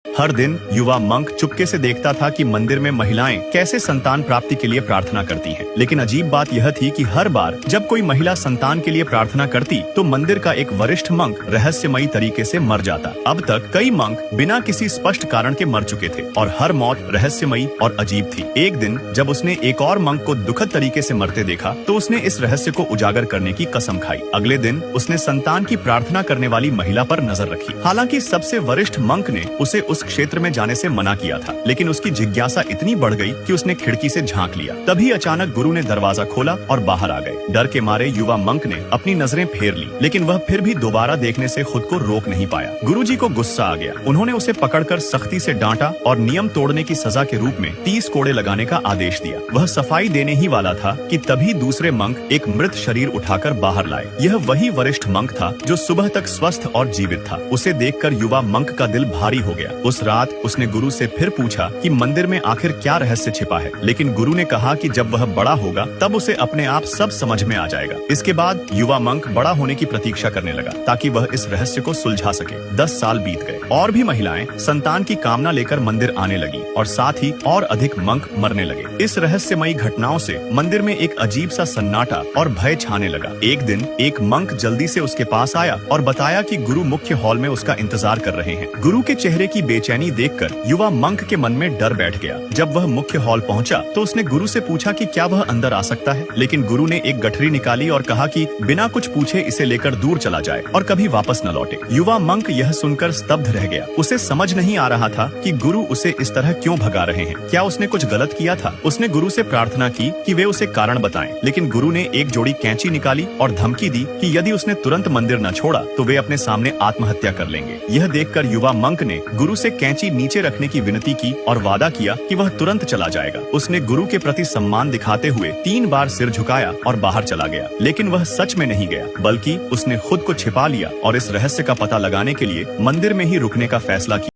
हर दिन युवा मंक चुपके से देखता था कि मंदिर में महिलाएं कैसे संतान प्राप्ति के लिए प्रार्थना करती हैं। लेकिन अजीब बात यह थी कि हर बार जब कोई महिला संतान के लिए प्रार्थना करती तो मंदिर का एक वरिष्ठ मंक रहस्यमयी तरीके से मर जाता। अब तक कई मंक बिना किसी स्पष्ट कारण के मर चुके थे और हर मौत रहस्यमयी और अजीब थी। एक दिन जब उसने एक और मंक को दुखद तरीके से मरते देखा तो उसने इस रहस्य को उजागर करने की कसम खाई। अगले दिन उसने संतान की प्रार्थना करने वाली महिला पर नजर रखी। हालांकि सबसे वरिष्ठ मंक ने उसे उस क्षेत्र में जाने से मना किया था, लेकिन उसकी जिज्ञासा इतनी बढ़ गई कि उसने खिड़की से झांक लिया। तभी अचानक गुरु ने दरवाजा खोला और बाहर आ गए। डर के मारे युवा मंक ने अपनी नजरें फेर ली, लेकिन वह फिर भी दोबारा देखने से खुद को रोक नहीं पाया। गुरुजी को गुस्सा आ गया। उन्होंने उसे पकड़कर सख्ती से डांटा और नियम तोड़ने की सजा के रूप में 30 कोड़े लगाने का आदेश दिया। वह सफाई देने ही वाला था कि तभी दूसरे मंक एक मृत शरीर उठाकर बाहर लाए। यह वही वरिष्ठ मंक था जो सुबह तक स्वस्थ और जीवित था। उसे देखकर युवा मंक का दिल भारी हो गया। उस रात उसने गुरु से फिर पूछा कि मंदिर में आखिर क्या रहस्य छिपा है, लेकिन गुरु ने कहा कि जब वह बड़ा होगा तब उसे अपने आप सब समझ में आ जाएगा। इसके बाद युवा मंक बड़ा होने की प्रतीक्षा करने लगा ताकि वह इस रहस्य को सुलझा सके। 10 साल बीत गए और भी महिलाएं संतान की कामना लेकर मंदिर आने लगी और साथ ही और अधिक मंक मरने लगे। इस रहस्यमयी घटनाओं से मंदिर में एक अजीब सा सन्नाटा और भय छाने लगा। एक दिन एक मंक जल्दी से उसके पास आया और बताया कि गुरु मुख्य हॉल में उसका इंतजार कर रहे हैं। गुरु के चेहरे की बेचैनी देखकर युवा मंक के मन में डर बैठ गया। जब वह मुख्य हॉल पहुंचा तो उसने गुरु से पूछा कि क्या वह अंदर आ सकता है, लेकिन गुरु ने एक गठरी निकाली और कहा कि बिना कुछ पूछे इसे लेकर दूर चला जाए और कभी वापस न लौटे। युवा मंक यह सुनकर स्तब्ध रह गया। उसे समझ नहीं आ रहा था कि गुरु उसे इस तरह क्यों भगा रहे हैं। क्या उसने कुछ गलत किया था? उसने गुरु से प्रार्थना की कि वे उसे कारण बताएं, लेकिन गुरु ने एक जोड़ी कैंची निकाली और धमकी दी कि यदि उसने तुरंत मंदिर न छोड़ा तो वे अपने सामने आत्महत्या कर लेंगे। यह देखकर युवा मंक ने गुरु से कैंची नीचे रखने की विनती की और वादा किया कि वह तुरंत चला जाएगा। उसने गुरु के प्रति सम्मान दिखाते हुए 3 बार सिर झुकाया और बाहर चला गया। लेकिन वह सच में नहीं गया, बल्कि उसने खुद को छिपा लिया और इस रहस्य का पता लगाने के लिए मंदिर में ही रुकने का फैसला किया।